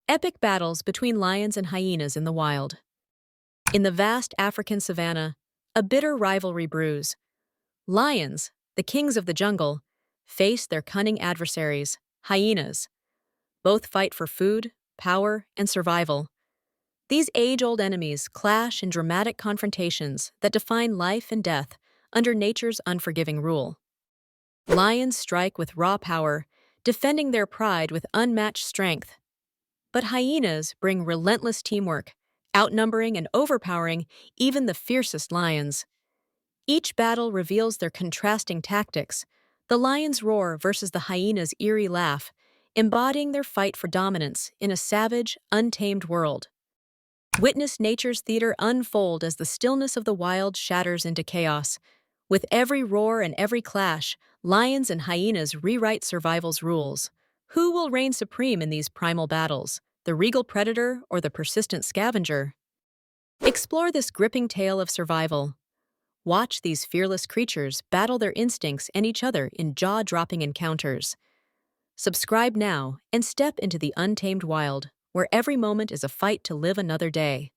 Epic battles between lions and hyenas in the wild. In the vast African savanna, a bitter rivalry brews. Lions, the kings of the jungle, face their cunning adversaries, hyenas. Both fight for food, power, and survival. These age-old enemies clash in dramatic confrontations that define life and death under nature's unforgiving rule. Lions strike with raw power, defending their pride with unmatched strength. But hyenas bring relentless teamwork, outnumbering and overpowering even the fiercest lions. Each battle reveals their contrasting tactics, the lion's roar versus the hyena's eerie laugh, embodying their fight for dominance in a savage, untamed world. Witness nature's theater unfold as the stillness of the wild shatters into chaos. With every roar and every clash, lions and hyenas rewrite survival's rules. Who will reign supreme in these primal battles, the regal predator or the persistent scavenger? Explore this gripping tale of survival. Watch these fearless creatures battle their instincts and each other in jaw-dropping encounters. Subscribe now and step into the untamed wild, where every moment is a fight to live another day.